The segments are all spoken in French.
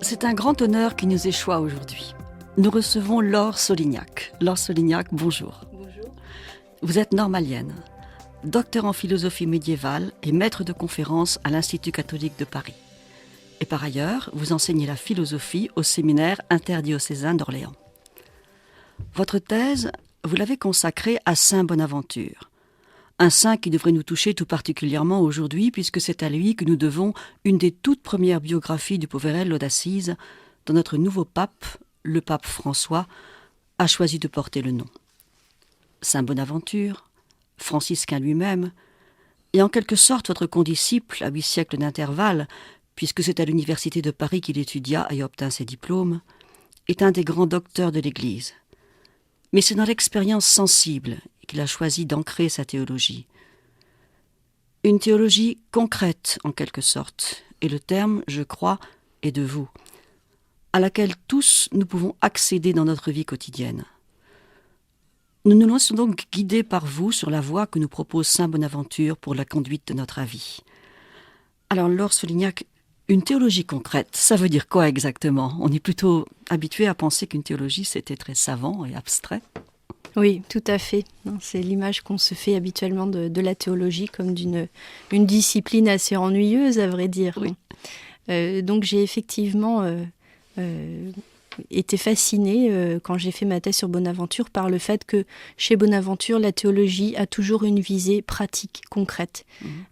C'est un grand honneur qui nous échoit aujourd'hui. Nous recevons Laure Solignac. Laure Solignac, bonjour. Bonjour. Vous êtes normalienne, docteur en philosophie médiévale et maître de conférences à l'Institut catholique de Paris. Et par ailleurs, vous enseignez la philosophie au séminaire interdiocésain d'Orléans. Votre thèse, vous l'avez consacrée à Saint Bonaventure. Un saint qui devrait nous toucher tout particulièrement aujourd'hui, puisque c'est à lui que nous devons une des toutes premières biographies du Poverello d'Assise, dont notre nouveau pape, le pape François, a choisi de porter le nom. Saint Bonaventure, franciscain lui-même, et en quelque sorte votre condisciple à 8 siècles d'intervalle, puisque c'est à l'université de Paris qu'il étudia et obtint ses diplômes, est un des grands docteurs de l'Église. Mais c'est dans l'expérience sensible qu'il a choisi d'ancrer sa théologie. Une théologie concrète, en quelque sorte, et le terme, je crois, est de vous, à laquelle tous nous pouvons accéder dans notre vie quotidienne. Nous nous laissons donc guider par vous sur la voie que nous propose Saint Bonaventure pour la conduite de notre avis. Alors, Laure Solignac, une théologie concrète, ça veut dire quoi exactement ? On est plutôt habitué à penser qu'une théologie, c'était très savant et abstrait. Oui, tout à fait. C'est l'image qu'on se fait habituellement de la théologie comme une discipline assez ennuyeuse, à vrai dire. Oui. Donc j'ai effectivement été fascinée quand j'ai fait ma thèse sur Bonaventure par le fait que chez Bonaventure, la théologie a toujours une visée pratique, concrète.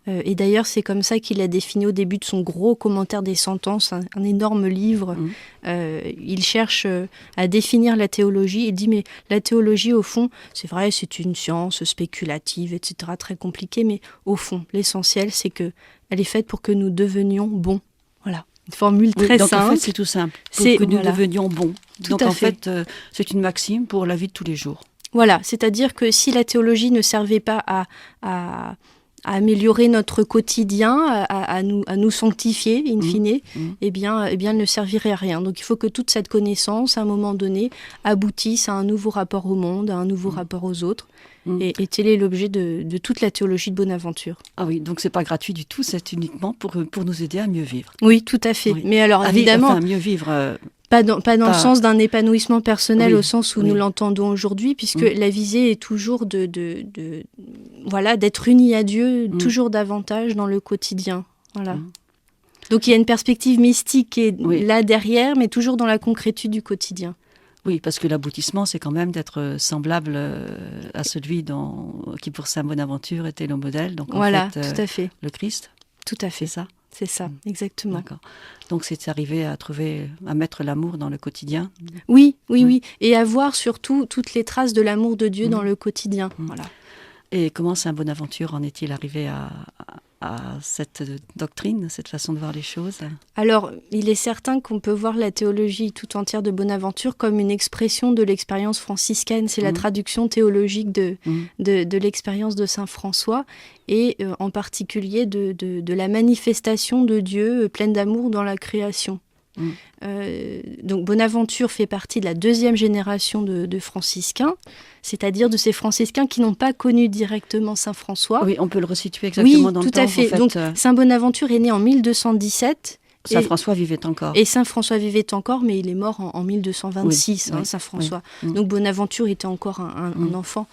Et d'ailleurs, c'est comme ça qu'il a défini au début de son gros commentaire des sentences, un énorme livre. Il cherche à définir la théologie. Il dit, mais la théologie, au fond, c'est vrai, c'est une science spéculative, etc., très compliquée, mais au fond, l'essentiel, c'est qu'elle est faite pour que nous devenions bons. Voilà. Une formule très donc simple. En fait, c'est tout simple. Pour que nous devenions bons. Donc en fait, c'est une maxime pour la vie de tous les jours. Voilà, c'est-à-dire que si la théologie ne servait pas à améliorer notre quotidien, à nous sanctifier, in fine, eh bien, elle ne servirait à rien. Donc il faut que toute cette connaissance, à un moment donné, aboutisse à un nouveau rapport au monde, à un nouveau rapport aux autres. Et tel est l'objet de toute la théologie de Bonaventure. Ah oui, donc c'est pas gratuit du tout, c'est uniquement pour nous aider à mieux vivre. Oui, tout à fait. Oui. Mais alors évidemment, mieux vivre. Pas dans le sens d'un épanouissement personnel au sens où nous l'entendons aujourd'hui, puisque la visée est toujours d'être unis à Dieu toujours davantage dans le quotidien. Voilà. Donc il y a une perspective mystique qui est là derrière, mais toujours dans la concrétude du quotidien. Oui, parce que l'aboutissement, c'est quand même d'être semblable à celui qui, pour Saint Bonaventure, était le modèle. Donc, en fait, tout à fait. Le Christ. Tout à fait. C'est ça ? C'est ça, exactement. D'accord. Donc, c'est arriver à mettre l'amour dans le quotidien. Oui. Et à voir surtout toutes les traces de l'amour de Dieu dans le quotidien. Voilà. Et comment Saint Bonaventure en est-il arrivé à cette doctrine, cette façon de voir les choses ? Alors, il est certain qu'on peut voir la théologie tout entière de Bonaventure comme une expression de l'expérience franciscaine. C'est la traduction théologique de l'expérience de Saint François et en particulier de la manifestation de Dieu pleine d'amour dans la création. Donc Bonaventure fait partie de la 2e génération de franciscains, c'est-à-dire de ces franciscains qui n'ont pas connu directement Saint François. Oui, on peut le resituer exactement dans le temps. Oui, tout à fait. Donc Saint Bonaventure est né en 1217. Saint François vivait encore. Et Saint François vivait encore, mais il est mort en 1226, Saint François. Oui. Donc Bonaventure était encore un enfant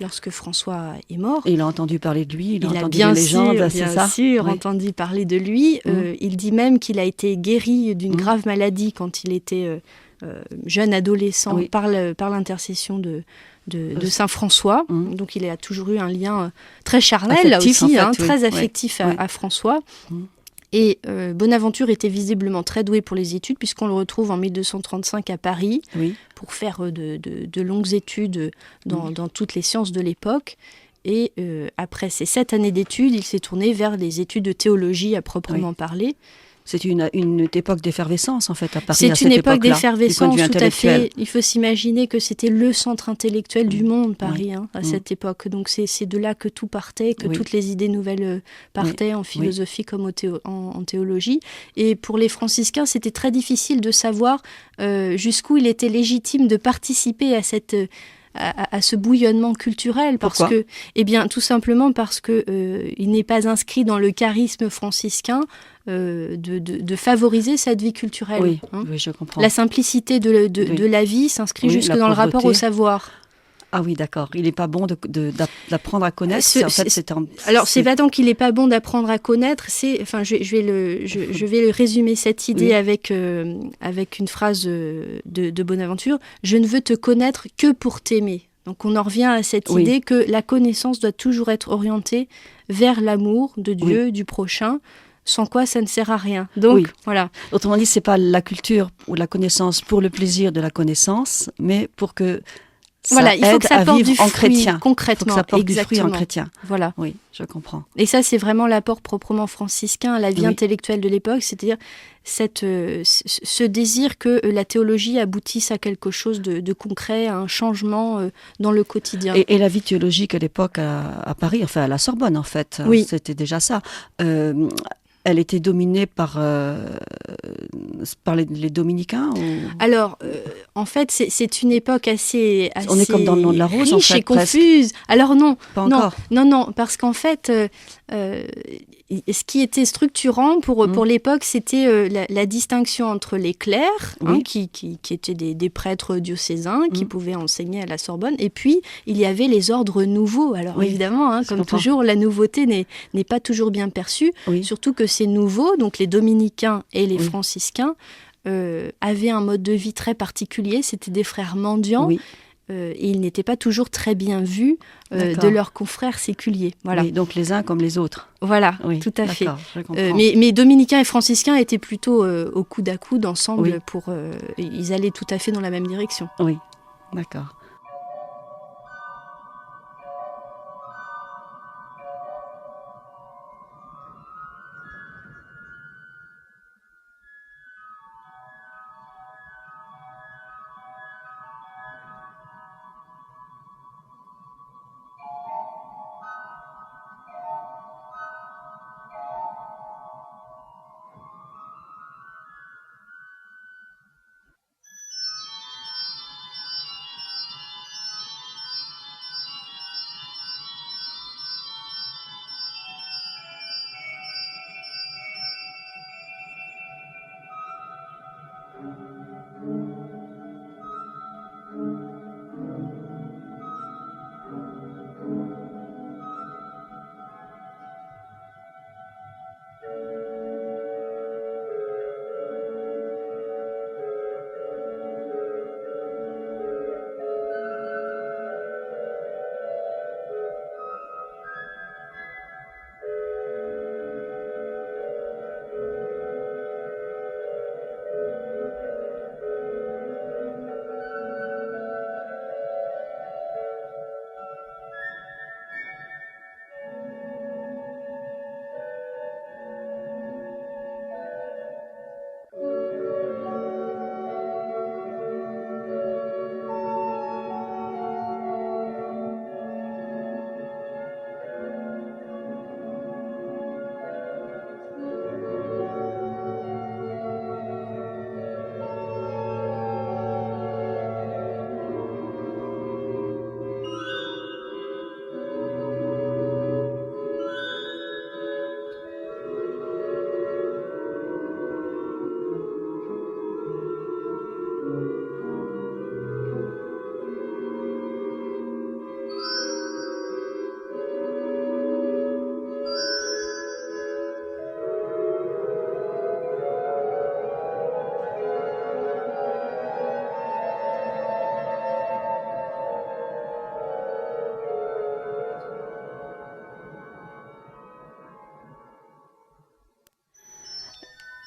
lorsque François est mort. Et il a entendu parler de lui, il a entendu des légendes, c'est ça ? Bien sûr, entendu parler de lui. Il dit même qu'il a été guéri d'une grave maladie quand il était jeune adolescent par l'intercession de Saint François. Donc il a toujours eu un lien très charnel, affectif, là aussi, très affectif à François. Et Bonaventure était visiblement très doué pour les études, puisqu'on le retrouve en 1235 à Paris pour faire de longues études dans toutes les sciences de l'époque. Et après ces 7 années d'études, il s'est tourné vers les études de théologie à proprement parler. C'est une époque d'effervescence, en fait, à Paris. C'est une époque d'effervescence, tout à fait. Il faut s'imaginer que c'était le centre intellectuel du monde, Paris, à cette époque. Donc c'est de là que tout partait, que toutes les idées nouvelles partaient, en philosophie comme en théologie. Et pour les franciscains, c'était très difficile de savoir jusqu'où il était légitime de participer à ce bouillonnement culturel. Pourquoi ? Tout simplement parce que il n'est pas inscrit dans le charisme franciscain de favoriser cette vie culturelle. Oui, je comprends. La simplicité de la vie s'inscrit jusque dans le rapport au savoir. Ah oui, d'accord. Il n'est pas bon d'apprendre à connaître. C'est pas tant qu'il n'est pas bon d'apprendre à connaître. Je vais le résumer cette idée avec une phrase de Bonaventure. Je ne veux te connaître que pour t'aimer. Donc on en revient à cette idée que la connaissance doit toujours être orientée vers l'amour de Dieu, du prochain. Sans quoi ça ne sert à rien. Donc, voilà. Autrement dit, c'est pas la culture ou la connaissance pour le plaisir de la connaissance, mais pour que ça il faut que ça porte du fruit, chrétien. Concrètement. Il faut que ça porte du fruit en chrétien. Voilà. Oui, je comprends. Et ça, c'est vraiment l'apport proprement franciscain à la vie intellectuelle de l'époque, c'est-à-dire ce désir que la théologie aboutisse à quelque chose de concret, à un changement dans le quotidien. Et la vie théologique à l'époque à Paris, enfin à la Sorbonne en fait, c'était déjà ça. Elle était dominée par les dominicains Alors, en fait, c'est une époque assez on est comme dans le nom de la rose, riche en fait, et confuse. Alors non, pas encore. Non, parce qu'en fait, ce qui était structurant pour l'époque, c'était la distinction entre les clercs, qui étaient des prêtres diocésains, qui pouvaient enseigner à la Sorbonne, et puis il y avait les ordres nouveaux. Alors évidemment, comme toujours, la nouveauté n'est pas toujours bien perçue, surtout que ces nouveaux, donc les dominicains et les franciscains, avaient un mode de vie très particulier, c'était des frères mendiants, et ils n'étaient pas toujours très bien vus de leurs confrères séculiers. Voilà. Oui, donc les uns comme les autres. Voilà, tout à fait. Je comprends. Mais dominicains et franciscains étaient plutôt au coude à coude ensemble, ils allaient tout à fait dans la même direction. Oui, d'accord.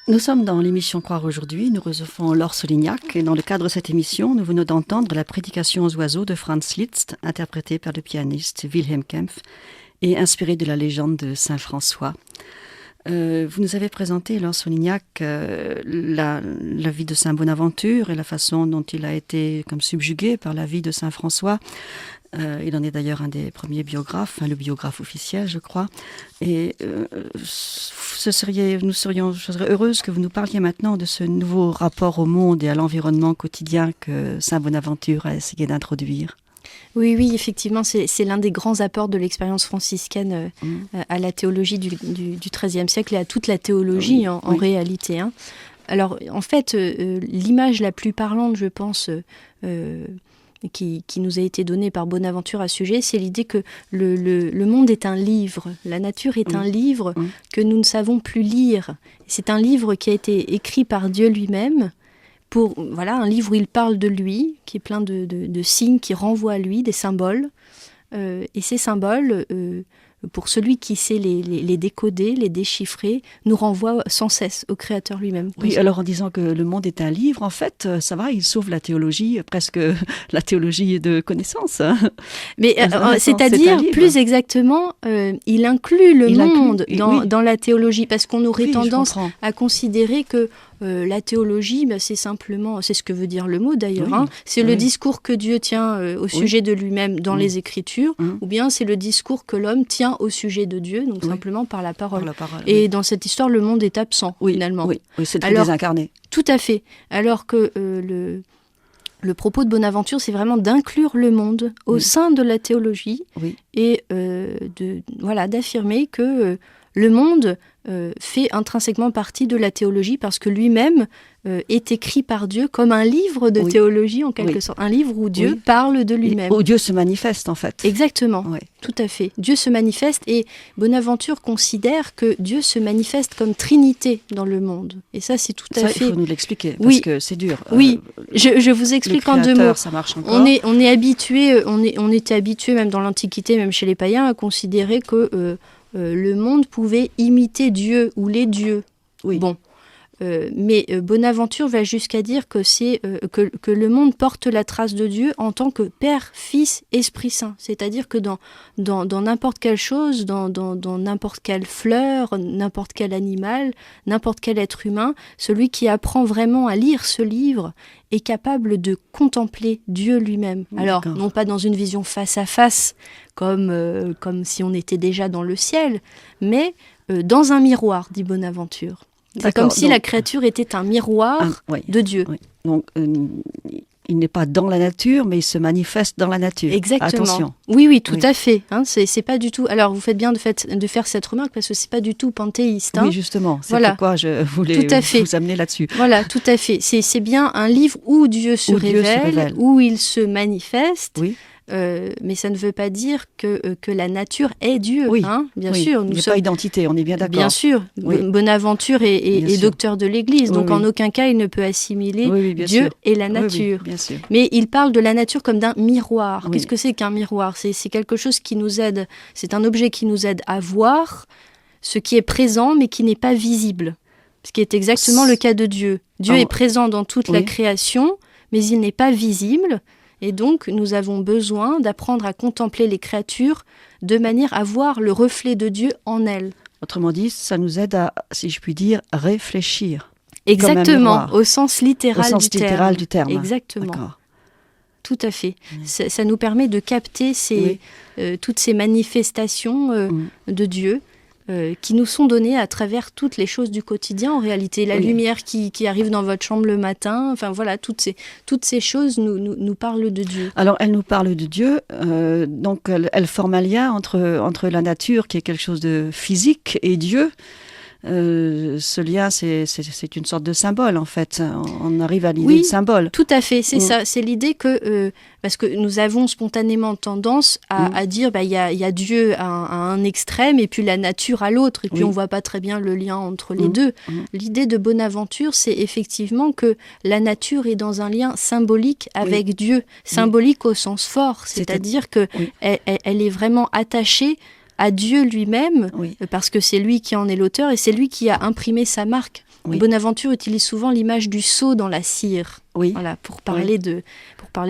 Nous sommes dans l'émission Croire aujourd'hui, nous recevons Laure Solignac et dans le cadre de cette émission, nous venons d'entendre la prédication aux oiseaux de Franz Liszt, interprétée par le pianiste Wilhelm Kempff et inspirée de la légende de Saint François. Vous nous avez présenté, Laure Solignac, la vie de Saint Bonaventure et la façon dont il a été comme subjugué par la vie de Saint François. Il en est d'ailleurs un des premiers biographes, le biographe officiel, je crois. Et je serais heureuse que vous nous parliez maintenant de ce nouveau rapport au monde et à l'environnement quotidien que Saint Bonaventure a essayé d'introduire. Oui, effectivement, c'est l'un des grands apports de l'expérience franciscaine à la théologie du XIIIe siècle et à toute la théologie en réalité. Hein. Alors, en fait, l'image la plus parlante, je pense, qui nous a été donnée par Bonaventure à ce sujet, c'est l'idée que le monde est un livre, la nature est un livre que nous ne savons plus lire. C'est un livre qui a été écrit par Dieu lui-même, un livre où il parle de lui, qui est plein de signes qui renvoient à lui, des symboles. Et ces symboles, pour celui qui sait les décoder, les déchiffrer, nous renvoient sans cesse au Créateur lui-même. Oui, alors en disant que le monde est un livre, en fait, ça va, il sauve la théologie, presque la théologie de connaissance. Hein. Mais c'est-à-dire, plus exactement, il inclut le monde dans la théologie, parce qu'on aurait tendance à considérer que la théologie, c'est simplement, c'est ce que veut dire le mot d'ailleurs, c'est le discours que Dieu tient au sujet de lui-même dans les Écritures, ou bien c'est le discours que l'homme tient au sujet de Dieu, donc simplement par la parole. Et dans cette histoire, le monde est absent, finalement. Oui, c'est très désincarné. Tout à fait. Alors que le propos de Bonaventure, c'est vraiment d'inclure le monde au sein de la théologie et d'affirmer que le monde fait intrinsèquement partie de la théologie parce que lui-même est écrit par Dieu comme un livre de théologie en quelque sorte, un livre où Dieu parle de lui-même. Où Dieu se manifeste en fait. Exactement, tout à fait. Dieu se manifeste et Bonaventure considère que Dieu se manifeste comme Trinité dans le monde. Et ça c'est tout à fait... il faut nous l'expliquer parce que c'est dur. Oui, je vous explique en deux mots. Ça marche encore. On était habitué même dans l'Antiquité, même chez les païens, à considérer que le monde pouvait imiter Dieu ou les dieux. Oui. Bon. Mais Bonaventure va jusqu'à dire que que le monde porte la trace de Dieu en tant que Père, Fils, Esprit Saint. C'est-à-dire que dans n'importe quelle chose, dans n'importe quelle fleur, n'importe quel animal, n'importe quel être humain, celui qui apprend vraiment à lire ce livre est capable de contempler Dieu lui-même. Alors, non pas dans une vision face à face, comme si on était déjà dans le ciel, mais dans un miroir, dit Bonaventure. C'est comme si la créature était un miroir de Dieu. Oui. Donc, il n'est pas dans la nature, mais il se manifeste dans la nature. Exactement. Attention. Oui, tout à fait. Hein, c'est pas du tout... Alors, vous faites bien de faire cette remarque, parce que c'est pas du tout panthéiste. Hein. Oui, justement. C'est pourquoi je voulais vous amener là-dessus. Voilà, tout à fait. C'est bien un livre où Dieu se révèle, où il se manifeste. Oui. Mais ça ne veut pas dire que la nature est Dieu, bien sûr. Il n'y a pas identité, on est bien d'accord. Bien sûr, Bonaventure est docteur de l'Église, donc en aucun cas il ne peut assimiler Dieu et la nature. Bien sûr. Mais il parle de la nature comme d'un miroir. Qu'est-ce que c'est qu'un miroir ? C'est quelque chose qui nous aide, c'est un objet qui nous aide à voir ce qui est présent mais qui n'est pas visible. Ce qui est exactement le cas de Dieu. Dieu est présent dans toute la création, mais il n'est pas visible. Et donc, nous avons besoin d'apprendre à contempler les créatures de manière à voir le reflet de Dieu en elles. Autrement dit, ça nous aide à, si je puis dire, réfléchir. Exactement, au sens littéral du terme. Exactement. D'accord. Tout à fait. Ça nous permet de capter toutes ces manifestations de Dieu qui nous sont données à travers toutes les choses du quotidien en réalité. La lumière qui arrive dans votre chambre le matin, enfin voilà, toutes ces choses nous parlent de Dieu. Alors elles nous parlent de Dieu, donc elles forment un lien entre la nature qui est quelque chose de physique et Dieu. Ce lien, c'est une sorte de symbole en fait. On arrive à l'idée de symbole. Tout à fait, c'est ça. C'est l'idée que parce que nous avons spontanément tendance à dire il y a Dieu à un extrême et puis la nature à l'autre et puis on voit pas très bien le lien entre les deux. L'idée de Bonaventure, c'est effectivement que la nature est dans un lien symbolique avec Dieu, symbolique au sens fort, c'est-à-dire que elle est vraiment attachée à Dieu lui-même, parce que c'est lui qui en est l'auteur et c'est lui qui a imprimé sa marque. Bonaventure utilise souvent l'image du sceau dans la cire. Oui. Voilà, pour parler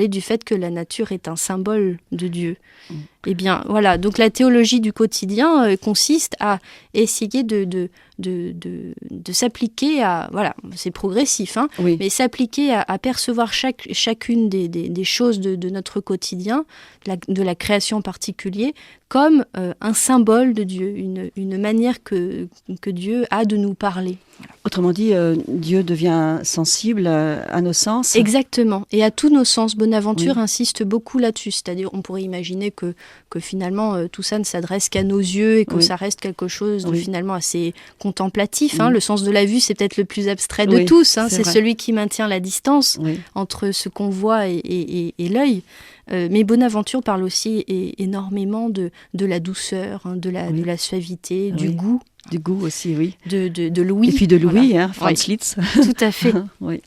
du fait que la nature est un symbole de Dieu. Eh bien, voilà. Donc la théologie du quotidien consiste à essayer de s'appliquer à... Voilà, c'est progressif, hein, Oui. mais s'appliquer à percevoir chacune des choses de notre quotidien, de la création en particulier, comme un symbole de Dieu, une manière que Dieu a de nous parler. Voilà. Autrement dit, Dieu devient sensible à nos sens. Exactement, et à tous nos sens. Bonaventure insiste beaucoup là-dessus, c'est-à-dire on pourrait imaginer que finalement tout ça ne s'adresse qu'à nos yeux et que ça reste quelque chose de finalement assez contemplatif. Hein. Le sens de la vue, c'est peut-être le plus abstrait de tous, hein. C'est celui qui maintient la distance entre ce qu'on voit et l'œil. Mais Bonaventure parle aussi énormément de la douceur, hein, de la suavité, du goût. Du goût aussi, oui. De l'ouïe. Et puis de l'ouïe, hein, Franz Liszt. Tout à fait. Oui.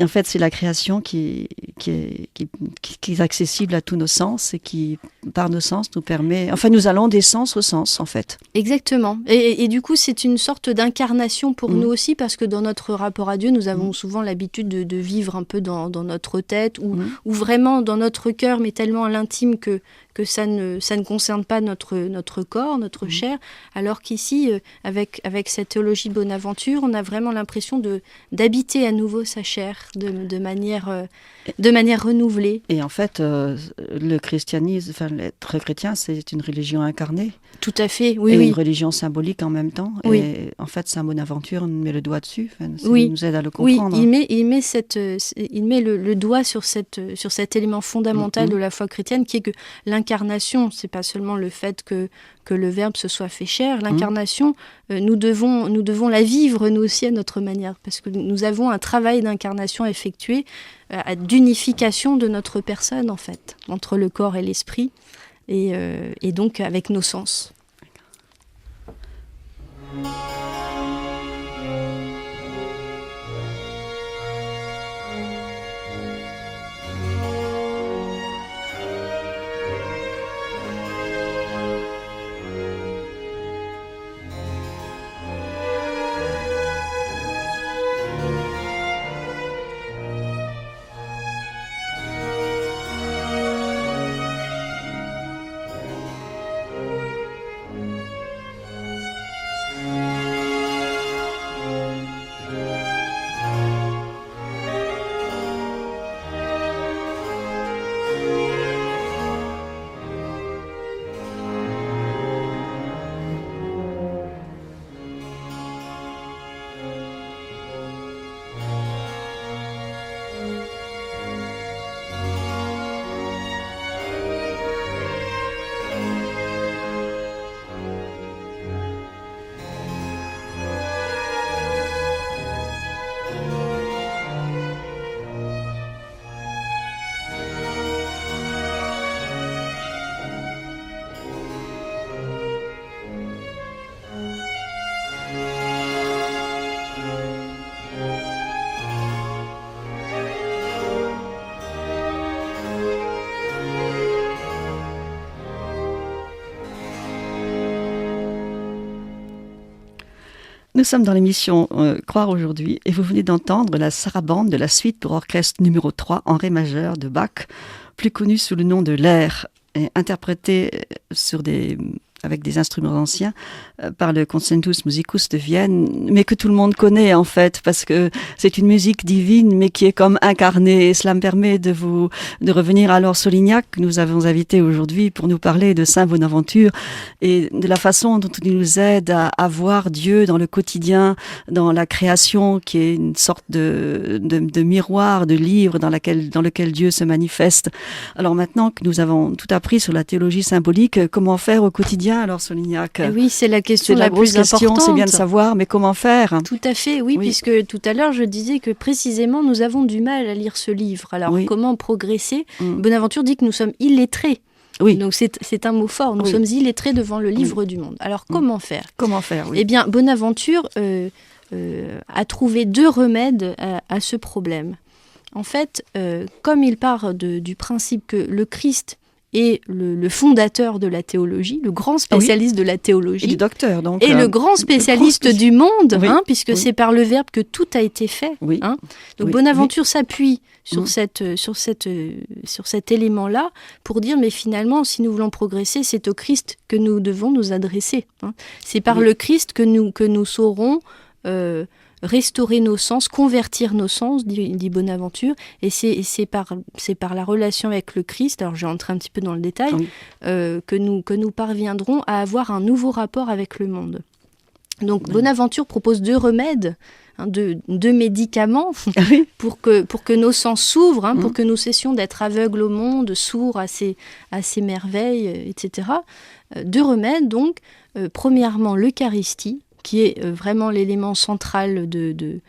En fait, c'est la création qui est accessible à tous nos sens et qui, par nos sens, nous permet... Enfin, nous allons des sens aux sens, en fait. Exactement. Et du coup, c'est une sorte d'incarnation pour nous aussi, parce que dans notre rapport à Dieu, nous avons souvent l'habitude de vivre un peu dans notre tête, ou vraiment dans notre cœur, mais tellement à l'intime que ça ne concerne pas notre corps, notre chair, alors qu'ici, avec cette théologie de Bonaventure, on a vraiment l'impression d'habiter à nouveau sa chair de manière renouvelée. Et en fait, le christianisme, enfin l'être chrétien, c'est une religion incarnée. Tout à fait, oui. Une religion symbolique en même temps. Oui. Et en fait, Saint Bonaventure met le doigt dessus, nous aide à le comprendre. Oui, il met le doigt sur cet élément fondamental de la foi chrétienne, qui est que l'incarnation, c'est pas seulement le fait que le Verbe se soit fait chair. L'incarnation, nous devons la vivre nous aussi à notre manière, parce que nous avons un travail d'incarnation effectué, d'unification de notre personne en fait, entre le corps et l'esprit, et donc avec nos sens. Nous sommes dans l'émission Croire aujourd'hui et vous venez d'entendre la sarabande de la suite pour orchestre numéro 3 en ré majeur de Bach, plus connue sous le nom de l'Air, interprétée avec des instruments anciens par le Concertus Musicus de Vienne, mais que tout le monde connaît en fait, parce que c'est une musique divine, mais qui est comme incarnée. Et cela me permet de revenir à Laure Solignac, que nous avons invité aujourd'hui pour nous parler de Saint Bonaventure et de la façon dont il nous aide à voir Dieu dans le quotidien, dans la création, qui est une sorte de miroir, de livre dans lequel Dieu se manifeste. Alors maintenant que nous avons tout appris sur la théologie symbolique, comment faire au quotidien alors, Solignac? Oui, c'est la question la grosse plus importante. C'est bien de savoir, mais comment faire? Tout à fait, oui, puisque tout à l'heure, je disais que précisément, nous avons du mal à lire ce livre. Alors, comment progresser? Bonaventure dit que nous sommes illettrés. Oui. Donc, c'est un mot fort. Nous sommes illettrés devant le livre du monde. Alors, comment faire? Comment faire, oui. Eh bien, Bonaventure a trouvé 2 remèdes à ce problème. En fait, comme il part du principe que le Christ est le fondateur de la théologie, le grand spécialiste de la théologie. Et le docteur, donc. Et le grand spécialiste du monde, oui, puisque c'est par le Verbe que tout a été fait. Oui. Donc Bonaventure s'appuie sur cet élément-là pour dire, mais finalement, si nous voulons progresser, c'est au Christ que nous devons nous adresser. C'est par le Christ que nous saurons restaurer nos sens, convertir nos sens, dit Bonaventure, et c'est par la relation avec le Christ, alors je vais entrer un petit peu dans le détail, que nous parviendrons à avoir un nouveau rapport avec le monde. Donc Bonaventure propose 2 remèdes, deux médicaments pour que nos sens s'ouvrent, pour que nous cessions d'être aveugles au monde, sourds à ces merveilles, etc. 2 remèdes, donc, premièrement l'Eucharistie, qui est vraiment l'élément central de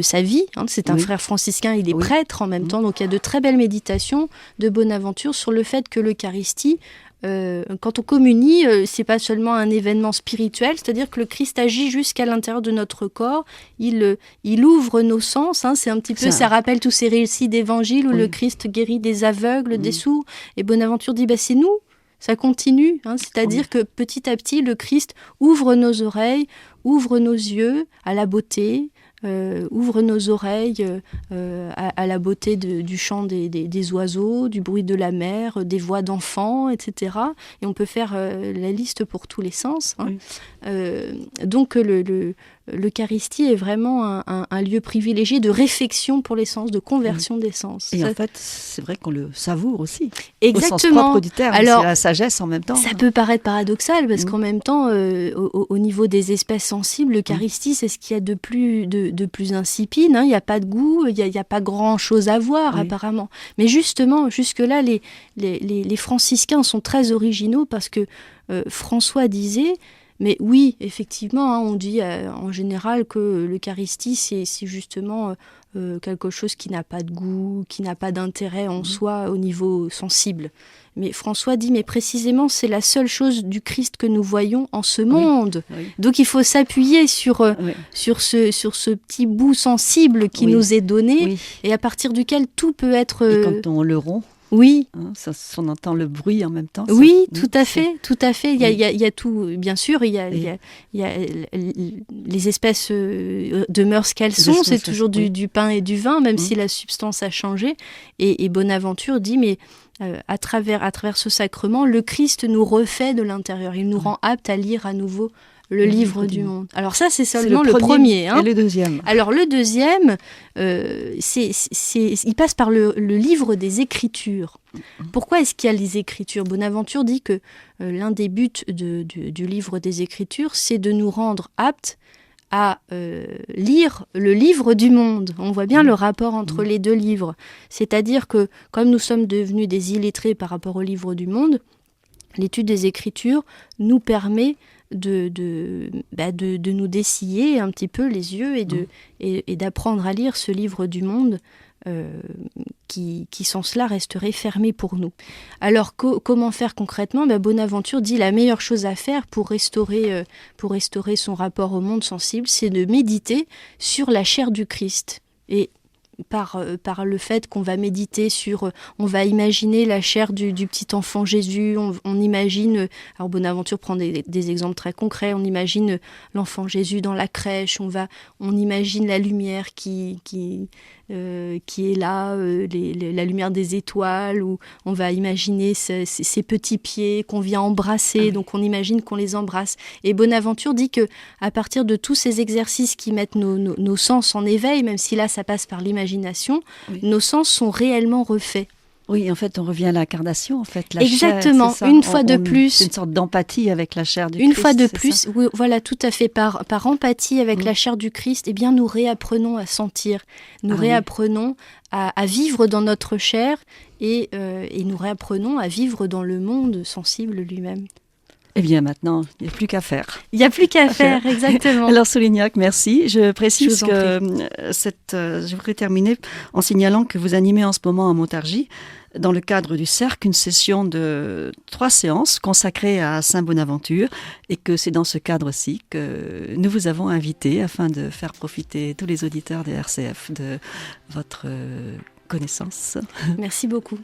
sa vie. C'est un frère franciscain, il est prêtre en même temps, donc il y a de très belles méditations de Bonaventure sur le fait que l'Eucharistie, quand on communie, c'est pas seulement un événement spirituel, c'est-à-dire que le Christ agit jusqu'à l'intérieur de notre corps, il ouvre nos sens, c'est un petit peu, ça rappelle tous ces récits d'évangile où le Christ guérit des aveugles, des sourds, et Bonaventure dit, c'est nous. Ça continue, c'est-à-dire que petit à petit, le Christ ouvre nos oreilles, ouvre nos yeux à la beauté, ouvre nos oreilles à la beauté du chant des oiseaux, du bruit de la mer, des voix d'enfants, etc. Et on peut faire la liste pour tous les sens. Donc l'Eucharistie est vraiment un lieu privilégié de réflexion pour les sens, de conversion des sens. Et en fait, c'est vrai qu'on le savoure aussi. Exactement. Au sens propre du terme, alors, c'est la sagesse en même temps. Ça peut paraître paradoxal, parce qu'en même temps, au niveau des espèces sensibles, l'Eucharistie, c'est ce qu'il y a de plus insipide. Il n'y a pas de goût, il n'y a pas grand-chose à voir, apparemment. Mais justement, jusque-là, les franciscains sont très originaux, parce que François disait... Mais oui, effectivement, on dit en général que l'Eucharistie, c'est justement quelque chose qui n'a pas de goût, qui n'a pas d'intérêt en soi au niveau sensible. Mais François dit, mais précisément, c'est la seule chose du Christ que nous voyons en ce monde. Donc il faut s'appuyer sur ce petit bout sensible qui nous est donné, et à partir duquel tout peut être... Et quand on le rompt, oui. On entend le bruit en même temps. Oui, tout à fait. Il y a tout, bien sûr, il y a les espèces de mœurs qu'elles sont, c'est toujours du pain et du vin, même si la substance a changé. Et Bonaventure dit, mais à travers ce sacrement, le Christ nous refait de l'intérieur. Il nous rend aptes à lire à nouveau le livre du monde. Alors ça, c'est seulement le premier. Et le deuxième. Alors le deuxième, il passe par le livre des Écritures. Pourquoi est-ce qu'il y a les Écritures ? Bonaventure dit que l'un des buts du livre des Écritures, c'est de nous rendre aptes à lire le livre du monde. On voit bien le rapport entre les 2 livres. C'est-à-dire que, comme nous sommes devenus des illettrés par rapport au livre du monde, l'étude des Écritures nous permet de nous dessiller un petit peu les yeux et d'apprendre à lire ce livre du monde qui sans cela resterait fermé pour nous. Alors comment faire concrètement ? Bonaventure dit la meilleure chose à faire pour restaurer son rapport au monde sensible, c'est de méditer sur la chair du Christ. Et par le fait qu'on va méditer on va imaginer la chair du petit enfant Jésus, on imagine, alors Bonaventure prend des exemples très concrets, on imagine l'enfant Jésus dans la crèche, on imagine la lumière qui est là, la lumière des étoiles, ou on va imaginer ces petits pieds qu'on vient embrasser, donc on imagine qu'on les embrasse. Et Bonaventure dit que à partir de tous ces exercices qui mettent nos sens en éveil, même si là ça passe par l'imagination, nos sens sont réellement refaits. Oui, en fait, on revient à l'incarnation, en fait. La exactement, chair, une fois de plus. C'est une sorte d'empathie avec la chair du Christ. Une fois de plus, oui, voilà, tout à fait. Par empathie avec la chair du Christ, eh bien, nous réapprenons à sentir, nous réapprenons à vivre dans notre chair et nous réapprenons à vivre dans le monde sensible lui-même. Eh bien, maintenant, il n'y a plus qu'à faire. Il n'y a plus qu'à faire, exactement. Alors, Solignac, merci. Je précise que je voudrais terminer en signalant que vous animez en ce moment à Montargis, dans le cadre du Cercle, une session de 3 séances consacrées à Saint Bonaventure, et que c'est dans ce cadre-ci que nous vous avons invité afin de faire profiter tous les auditeurs des RCF de votre connaissance. Merci beaucoup.